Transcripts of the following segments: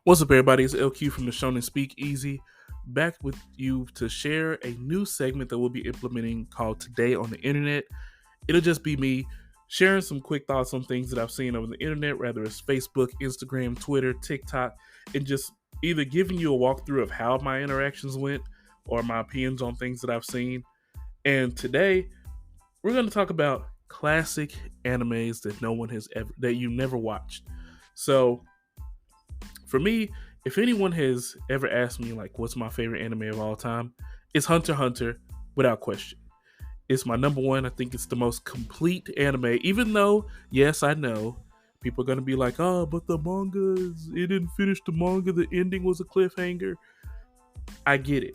What's up, everybody? It's LQ from the Shonen Speak Easy, back with you to share a new segment that we'll be implementing called Today on the Internet. It'll just be me sharing some quick thoughts on things that I've seen over the internet, whether it's Facebook, Instagram, Twitter, TikTok, and just either giving you a walkthrough of how my interactions went or my opinions on things that I've seen. And today, we're going to talk about classic animes that no one has ever, that you never watched. So, for me, if anyone has ever asked me like what's my favorite anime of all time, it's Hunter x Hunter without question. It's my number one. I think it's the most complete anime. Even though, yes, I know people are gonna be like, "Oh, but the it didn't finish the manga. The ending was a cliffhanger." I get it,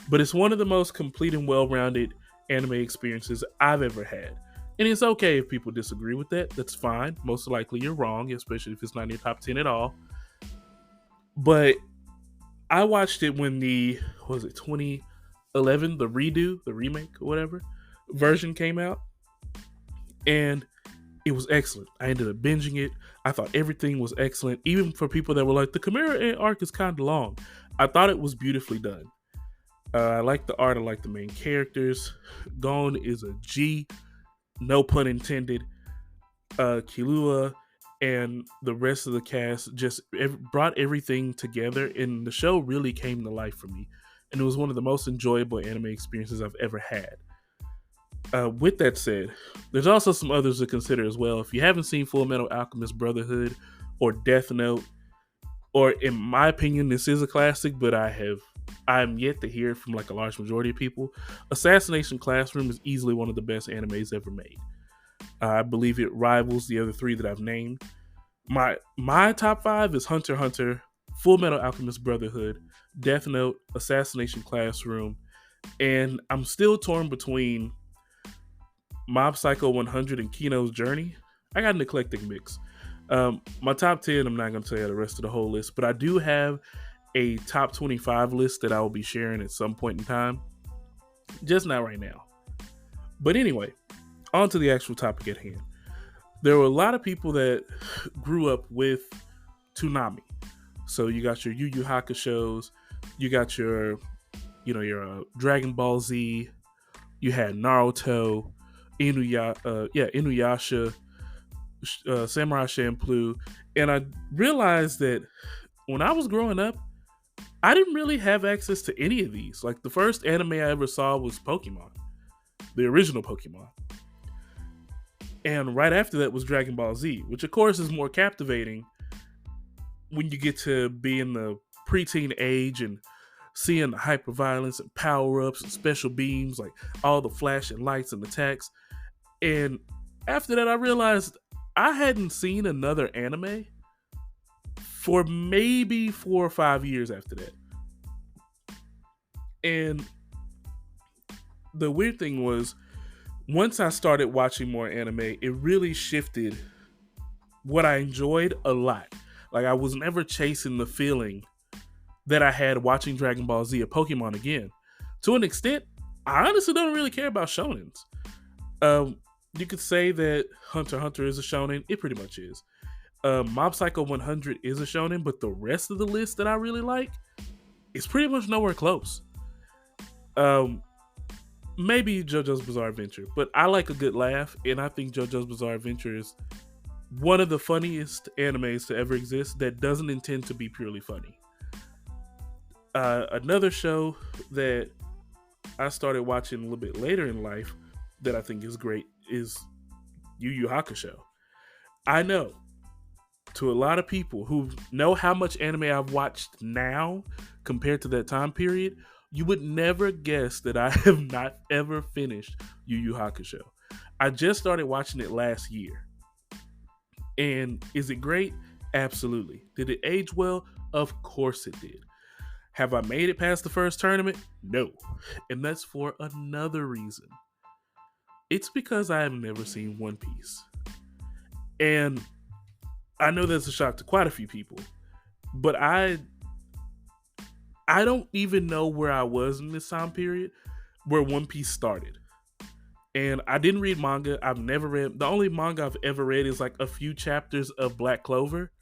but it's one of the most complete and well-rounded anime experiences I've ever had. And it's okay if people disagree with that. That's fine. Most likely you're wrong, especially if it's not in your top 10 at all. But I watched it when the what was it 2011 the remake or whatever version came out, and it was excellent. I ended up binging it. I thought everything was excellent, even for people that were like the Chimera arc is kind of long. I thought it was beautifully done. I like the art. I like the main characters. Gon is a G, no pun intended. Killua and the rest of the cast just brought everything together, and the show really came to life for me. And it was one of the most enjoyable anime experiences I've ever had. With that said, there's also some others to consider as well. If you haven't seen Full Metal Alchemist Brotherhood or Death Note, or in my opinion, this is a classic, but I'm yet to hear it from like a large majority of people. Assassination Classroom is easily one of the best animes ever made. I believe it rivals the other three that I've named. My top five is Hunter x Hunter, Full Metal Alchemist Brotherhood, Death Note, Assassination Classroom, and I'm still torn between Mob Psycho 100 and Kino's Journey. I got an eclectic mix. My top 10, I'm not going to tell you the rest of the whole list, but I do have a top 25 list that I will be sharing at some point in time. Just not right now. But anyway, on to the actual topic at hand. There were a lot of people that grew up with Toonami. So you got your Yu Yu Hakusho's, you got your Dragon Ball Z, you had Naruto, Inuyasha, Samurai Champloo, and I realized that when I was growing up, I didn't really have access to any of these. Like the first anime I ever saw was Pokemon, the original Pokemon. And right after that was Dragon Ball Z, which of course is more captivating when you get to be in the preteen age and seeing the hyperviolence and power-ups and special beams, like all the flashing lights and attacks. And after that, I realized I hadn't seen another anime for maybe 4 or 5 years after that. And the weird thing was, once I started watching more anime, it really shifted what I enjoyed a lot. Like I was never chasing the feeling that I had watching Dragon Ball Z or Pokemon again. To an extent, I honestly don't really care about shonens. You could say that Hunter x Hunter is a shonen. It pretty much is. Mob Psycho 100 is a shonen, but the rest of the list that I really like is pretty much nowhere close. Maybe JoJo's Bizarre Adventure, but I like a good laugh, and I think JoJo's Bizarre Adventure is one of the funniest animes to ever exist that doesn't intend to be purely funny. Another show that I started watching a little bit later in life that I think is great is Yu Yu Hakusho. I know, to a lot of people who know how much anime I've watched now compared to that time period, you would never guess that I have not ever finished Yu Yu Hakusho. I just started watching it last year. And is it great? Absolutely. Did it age well? Of course it did. Have I made it past the first tournament? No. And that's for another reason. It's because I have never seen One Piece. And I know that's a shock to quite a few people, but I don't even know where I was in this time period where One Piece started. And I didn't read manga. I've never read, the only manga I've ever read is like a few chapters of Black Clover.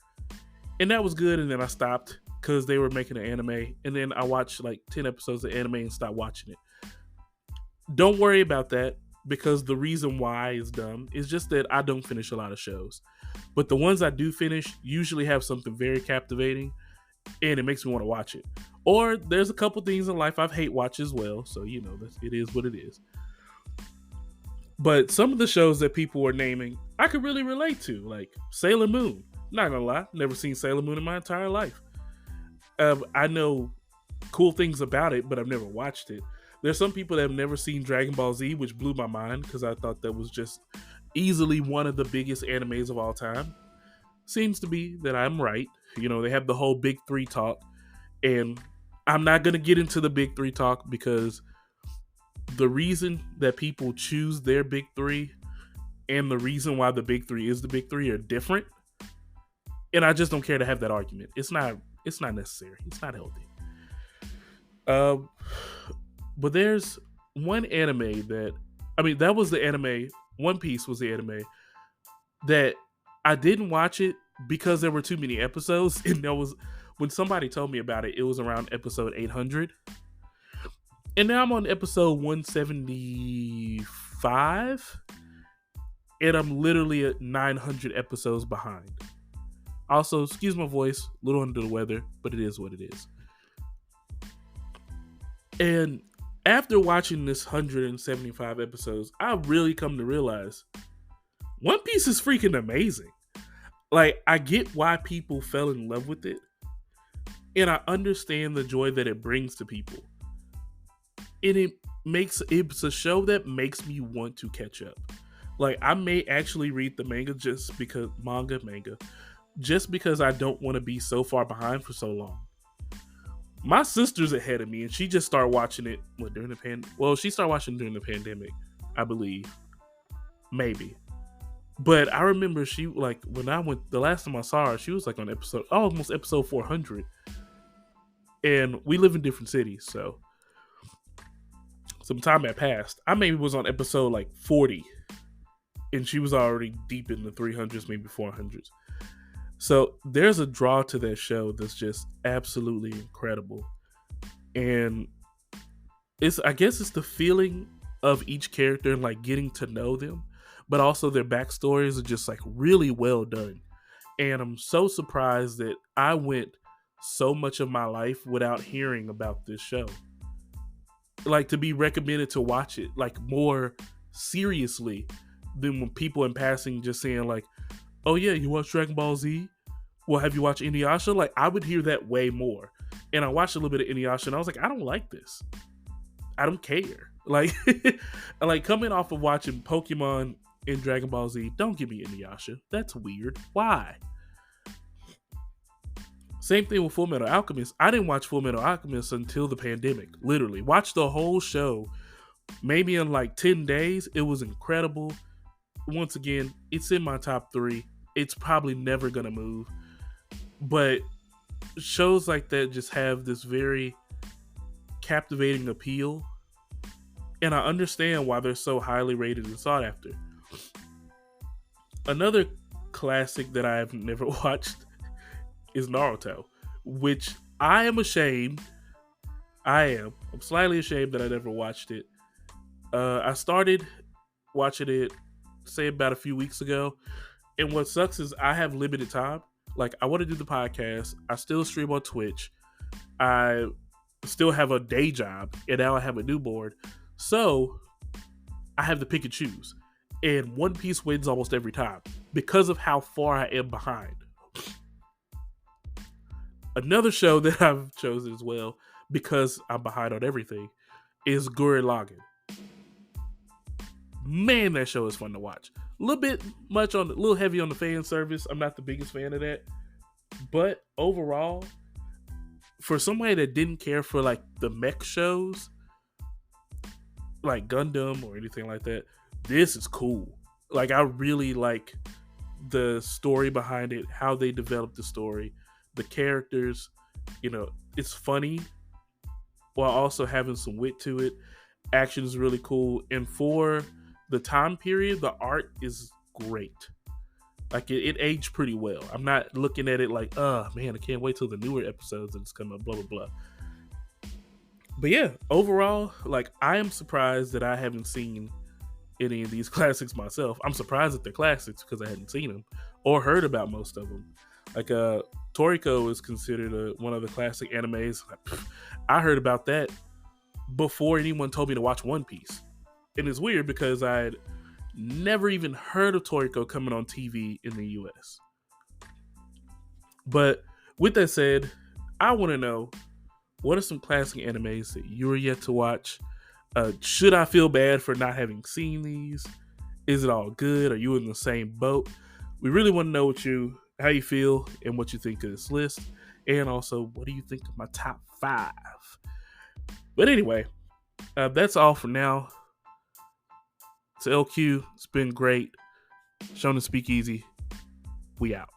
And that was good, and then I stopped because they were making an anime, and then I watched like 10 episodes of anime and stopped watching it. Don't worry about that, because the reason why is dumb. It's just that I don't finish a lot of shows. But the ones I do finish usually have something very captivating, and it makes me want to watch it. Or there's a couple things in life I've hate watched as well, so it is what it is. But some of the shows that people are naming, I could really relate to, like Sailor Moon. Not gonna lie, never seen Sailor Moon in my entire life. I know cool things about it, but I've never watched it. There's some people that have never seen Dragon Ball Z, which blew my mind because I thought that was just easily one of the biggest animes of all time. Seems to be that I'm right. They have the whole big three talk, and I'm not going to get into the big three talk because the reason that people choose their big three and the reason why the big three is the big three are different. And I just don't care to have that argument. It's not necessary. It's not healthy. But there's one anime that was the anime. One Piece was the anime that I didn't watch it because there were too many episodes. And when somebody told me about it, it was around episode 800. And now I'm on episode 175. And I'm literally at 900 episodes behind. Also, excuse my voice, a little under the weather, but it is what it is. And after watching this 175 episodes, I really come to realize One Piece is freaking amazing. Like, I get why people fell in love with it. And I understand the joy that it brings to people. And it's a show that makes me want to catch up. Like, I may actually read the manga just because I don't want to be so far behind for so long. My sister's ahead of me, and she just started watching it during the pandemic. Well, she started watching during the pandemic, I believe. Maybe. But I remember when I went, the last time I saw her, she was like on almost episode 400. And we live in different cities, so some time had passed. I maybe was on episode like 40, and she was already deep in the 300s, maybe 400s. So there's a draw to that show that's just absolutely incredible. And I guess it's the feeling of each character and like getting to know them, but also their backstories are just like really well done. And I'm so surprised that I went so much of my life without hearing about this show. Like, to be recommended to watch it like more seriously than when people in passing just saying like, oh yeah, you watch Dragon Ball Z? Well, have you watched Inuyasha? Like, I would hear that way more. And I watched a little bit of Inuyasha, and I was like, I don't like this. I don't care. Like, like coming off of watching Pokemon and Dragon Ball Z, don't give me Inuyasha. That's weird. Why? Same thing with Full Metal Alchemist. I didn't watch Full Metal Alchemist until the pandemic. Literally. Watched the whole show maybe in like 10 days. It was incredible. Once again, it's in my top 3. It's probably never going to move. But shows like that just have this very captivating appeal. And I understand why they're so highly rated and sought after. Another classic that I have never watched is Naruto, which I am ashamed. I'm slightly ashamed that I never watched it. I started watching it, say, about a few weeks ago. And what sucks is I have limited time. Like, I want to do the podcast. I still stream on Twitch. I still have a day job. And now I have a newborn. So, I have to pick and choose. And One Piece wins almost every time because of how far I am behind. Another show that I've chosen as well, because I'm behind on everything, is Gurren Lagann. Man, that show is fun to watch. A little heavy on the fan service. I'm not the biggest fan of that. But overall, for somebody that didn't care for like the mech shows, like Gundam or anything like that, this is cool. Like, I really like the story behind it, how they developed the story, the characters. It's funny while also having some wit to it. Action is really cool. And for the time period, the art is great. Like it aged pretty well. I'm not looking at it like, oh man, I can't wait till the newer episodes that's come up, blah blah blah. But yeah, overall, like I am surprised that I haven't seen any of these classics myself. I'm surprised that they're classics because I hadn't seen them or heard about most of them. Like Toriko is considered one of the classic animes. I heard about that before anyone told me to watch One Piece. And it's weird because I'd never even heard of Toriko coming on TV in the US. But with that said, I want to know, what are some classic animes that you're yet to watch? Should I feel bad for not having seen these? Is it all good? Are you in the same boat? We really want to know how you feel and what you think of this list. And also, what do you think of my top 5? But anyway, that's all for now. It's LQ. It's been great. Shonen Speakeasy. We out.